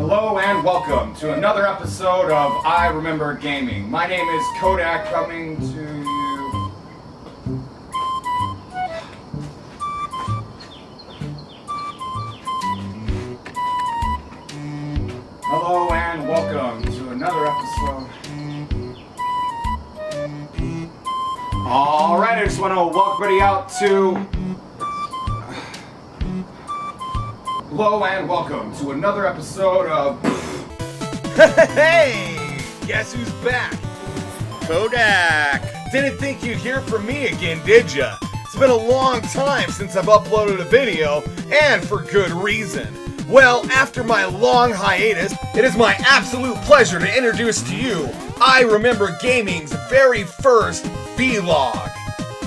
Hello and welcome to another episode of I Remember Gaming. My name is Kodak, coming to you. Hello and welcome to another episode. Alright, I just want to welcome everybody out to... Hello and welcome to another episode of... Hey! Guess who's back? Kodak! Didn't think you'd hear from me again, did ya? It's been a long time since I've uploaded a video, and for good reason. Well, after my long hiatus, it is my absolute pleasure to introduce to you I Remember Gaming's very first vlog.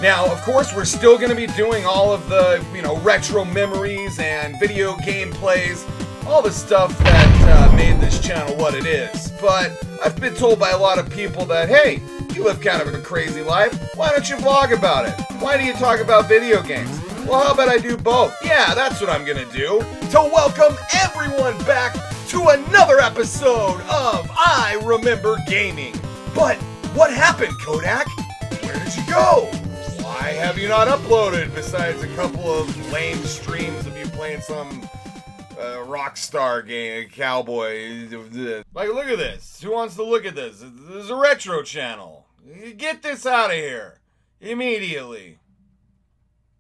Now, of course, we're still going to be doing all of the, retro memories and video game plays, all the stuff that made this channel what it is. But I've been told by a lot of people that, hey, you live kind of a crazy life. Why don't you vlog about it? Why do you talk about video games? Well, how about I do both? Yeah, that's what I'm going to do. To welcome everyone back to another episode of I Remember Gaming. But what happened, Kodak? Where did you go? Why have you not uploaded besides a couple of lame streams of you playing some Rockstar game, cowboy? Like, look at this. Who wants to look at this? This is a retro channel. Get this out of here. Immediately.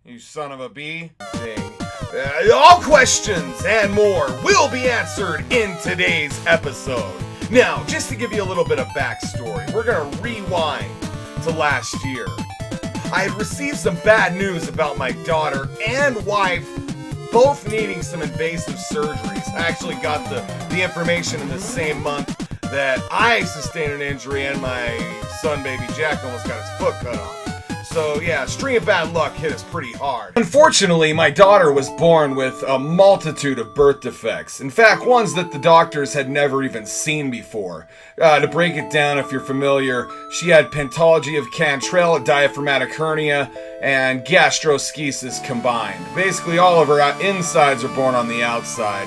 You son of a bee. All questions and more will be answered in today's episode. Now, just to give you a little bit of backstory, we're going to rewind to last year. I had received some bad news about my daughter and wife both needing some invasive surgeries. I actually got the information in the same month that I sustained an injury and my son baby Jack almost got his foot cut off. So yeah, string of bad luck hit us pretty hard. Unfortunately, my daughter was born with a multitude of birth defects. In fact, ones that the doctors had never even seen before. To break it down, if you're familiar, she had pentology of Cantrell, a diaphragmatic hernia, and gastroschisis combined. Basically, all of her insides are born on the outside.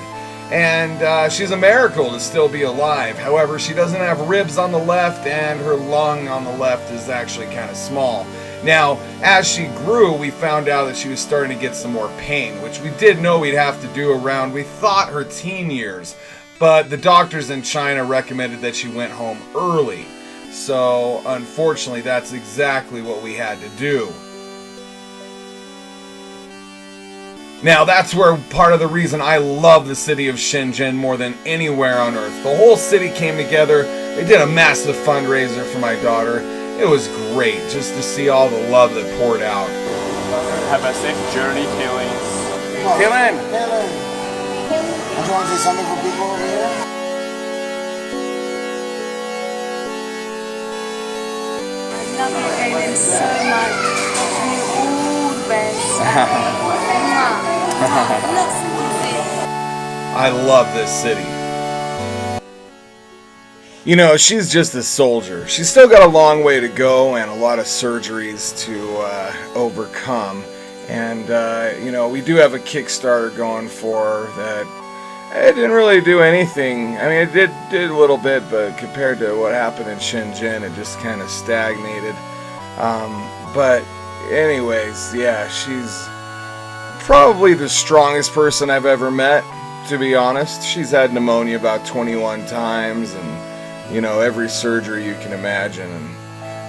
And she's a miracle to still be alive. However, she doesn't have ribs on the left, and her lung on the left is actually kind of small. Now, as she grew, we found out that she was starting to get some more pain, which we did know we'd have to do around, we thought, her teen years. But the doctors in China recommended that she went home early. So, unfortunately, that's exactly what we had to do. Now, that's where part of the reason I love the city of Shenzhen more than anywhere on earth. The whole city came together. They did a massive fundraiser for my daughter. It was great just to see all the love that poured out. Have a safe journey, Killings. Dylan! Dylan! Do you want to say something for people over here? I love you, Kaylin, so much. You're all the best. I love this city. You know, she's just a soldier. She's still got a long way to go and a lot of surgeries to overcome. And, we do have a Kickstarter going for her that it didn't really do anything. I mean, it did a little bit, but compared to what happened in Shenzhen, it just kind of stagnated. But anyways, yeah, she's probably the strongest person I've ever met, to be honest. She's had pneumonia about 21 times and every surgery you can imagine, and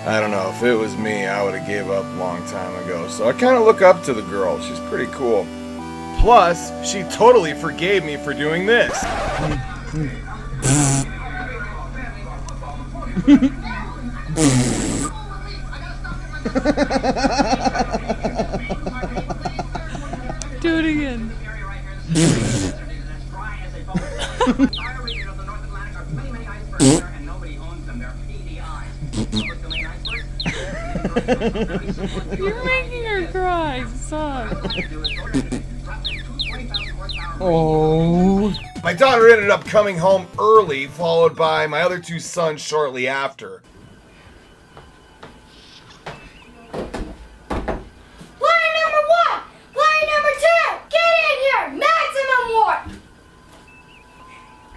I don't know, if it was me, I would have gave up a long time ago. So I kind of look up to the girl. She's pretty cool. Plus, she totally forgave me for doing this. Do it again. You're making her cry. Stop. Oh. My daughter ended up coming home early, followed by my other two sons shortly after. Player number 1! Player number 2! Get in here! Maximum warp!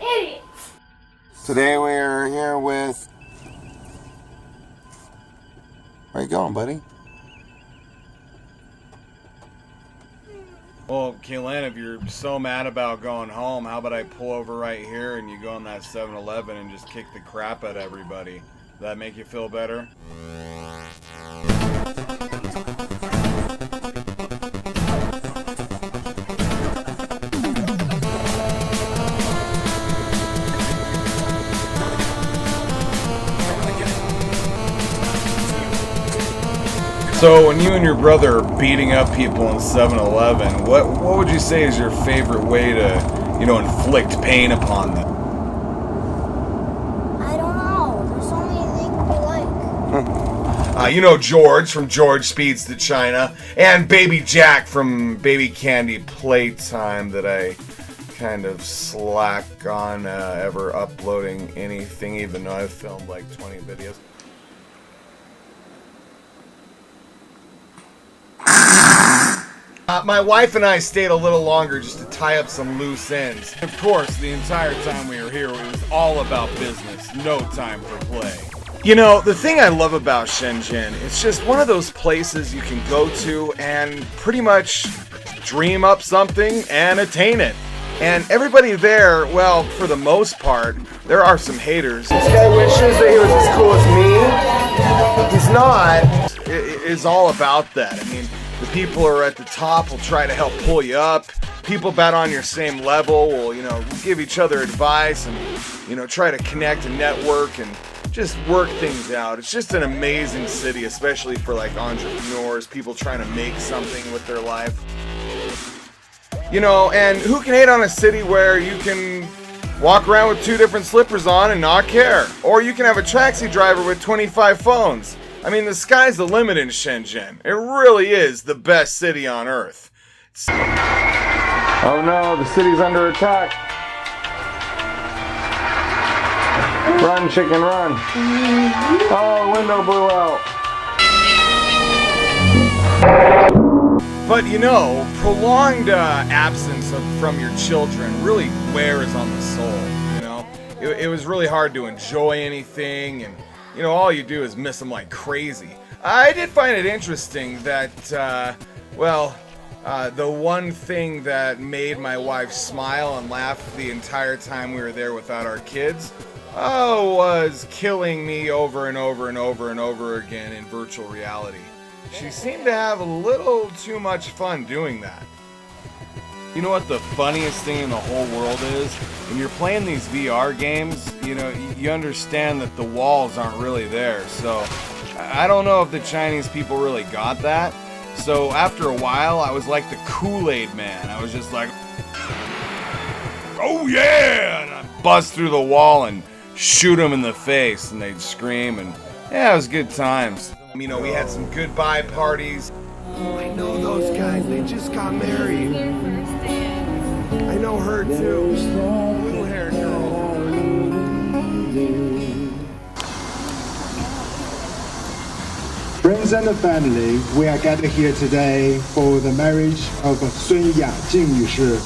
Idiot! Today we're here with... Where you going, buddy? Well, Kaylin, if you're so mad about going home, how about I pull over right here and you go in that 7-Eleven and just kick the crap out of everybody? Does that make you feel better? So when you and your brother are beating up people in 7-Eleven, what would you say is your favorite way to, inflict pain upon them? I don't know. There's so many things we like. George from George Speeds to China, and Baby Jack from Baby Candy Playtime that I kind of slack on ever uploading anything, even though I've filmed like 20 videos. My wife and I stayed a little longer just to tie up some loose ends. Of course, the entire time we were here, it was all about business, no time for play. The thing I love about Shenzhen, it's just one of those places you can go to and pretty much dream up something and attain it. And everybody there, well, for the most part, there are some haters. This guy wishes that he was as cool as me. He's not. It is all about that. I mean, the people who are at the top will try to help pull you up. People about on your same level will, give each other advice and, try to connect and network and just work things out. It's just an amazing city, especially for like entrepreneurs, people trying to make something with their life. And who can hate on a city where you can walk around with 2 different slippers on and not care? Or you can have a taxi driver with 25 phones. I mean, the sky's the limit in Shenzhen. It really is the best city on earth. Oh no, the city's under attack. Run, chicken, run. Oh, the window blew out. But prolonged absence from your children really wears on the soul, It was really hard to enjoy anything, and all you do is miss them like crazy. I did find it interesting that, the one thing that made my wife smile and laugh the entire time we were there without our kids, was killing me over and over and over and over again in virtual reality. She seemed to have a little too much fun doing that. You know what the funniest thing in the whole world is? When you're playing these VR games, you understand that the walls aren't really there. So I don't know if the Chinese people really got that. So after a while, I was like the Kool-Aid man. I was just like, oh yeah! And I'd bust through the wall and shoot them in the face, and they'd scream, and yeah, it was good times. We had some goodbye parties. Oh, I know those guys. They just got married. I know her too. Little hair girl. Friends and family, we are gathered here today for the marriage of Sun Ya-Jing Yushi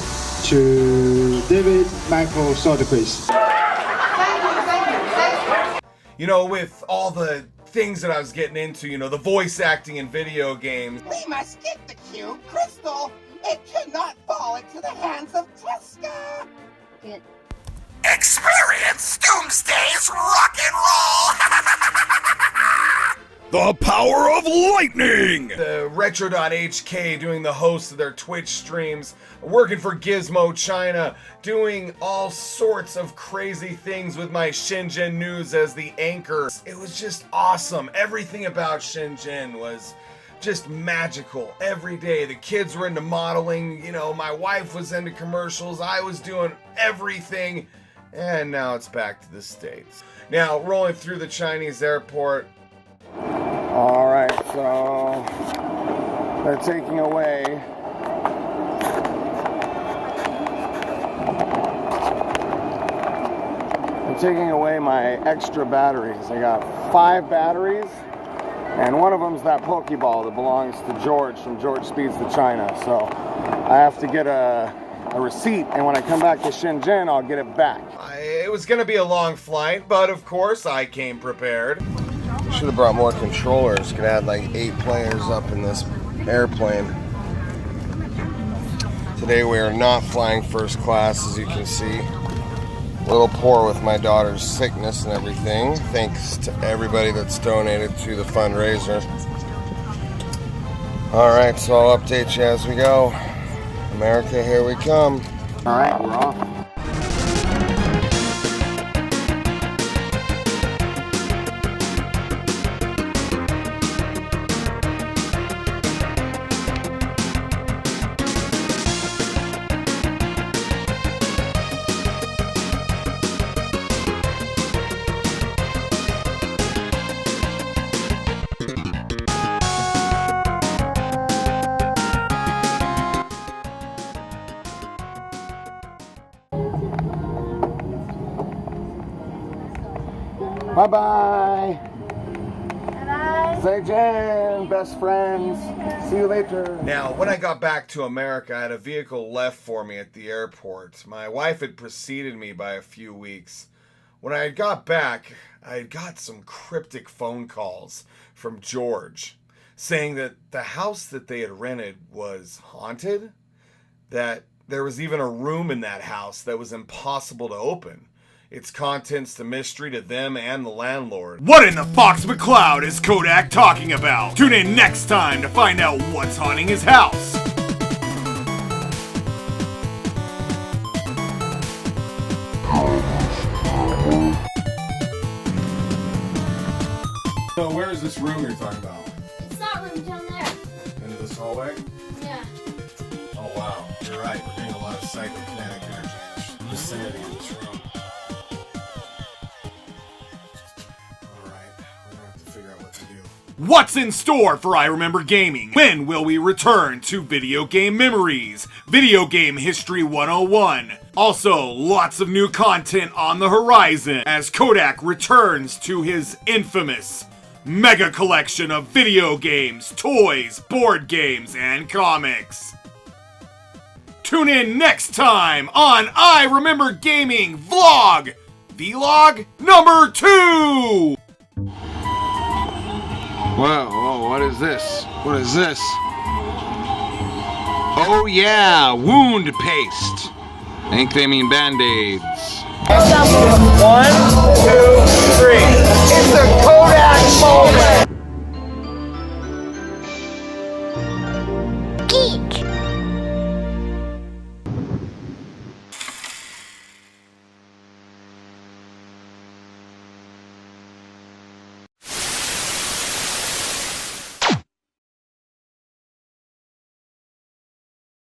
to David Michael Soderquist. With all the things that I was getting into, the voice acting in video games. We must get the cube crystal. It cannot fall into the hands of Tesca. Experience Doomsday's rock and roll! The power of lightning! The Retro.hk doing the host of their Twitch streams, working for Gizmo China, doing all sorts of crazy things with my Shenzhen News as the anchor. It was just awesome. Everything about Shenzhen was just magical. Every day, the kids were into modeling, my wife was into commercials, I was doing everything, and now it's back to the States. Now, rolling through the Chinese airport. Alright, so they're taking away my extra batteries. I got 5 batteries, and one of them's that Pokeball that belongs to George from George Speeds to China. So I have to get a receipt, and when I come back to Shenzhen, I'll get it back. It was going to be a long flight, but of course I came prepared. Should have brought more controllers. Could add like 8 players up in this airplane. Today we are not flying first class, as you can see. A little poor with my daughter's sickness and everything. Thanks to everybody that's donated to the fundraiser. Alright, so I'll update you as we go. America, here we come. Alright, we're off. Bye-bye. Bye. Shenzhen, best friends. See you later. Now, when I got back to America, I had a vehicle left for me at the airport. My wife had preceded me by a few weeks. When I got back, I had got some cryptic phone calls from George saying that the house that they had rented was haunted, that there was even a room in that house that was impossible to open. Its contents a mystery to them and the landlord. What in the Fox McCloud is Kodak talking about? Tune in next time to find out what's haunting his house. So where is this room you're talking about? It's that room down there. Into this hallway? Yeah. Oh wow, you're right. We're getting a lot of psychokinetic energy in the vicinity of this room. What's in store for I Remember Gaming? When will we return to Video Game Memories? Video Game History 101. Also, lots of new content on the horizon as Kodak returns to his infamous mega collection of video games, toys, board games, and comics. Tune in next time on I Remember Gaming Vlog number 2! Whoa, whoa, what is this? What is this? Oh yeah, wound paste. I think they mean band-aids. 1, 2, 3. It's the Kodak moment!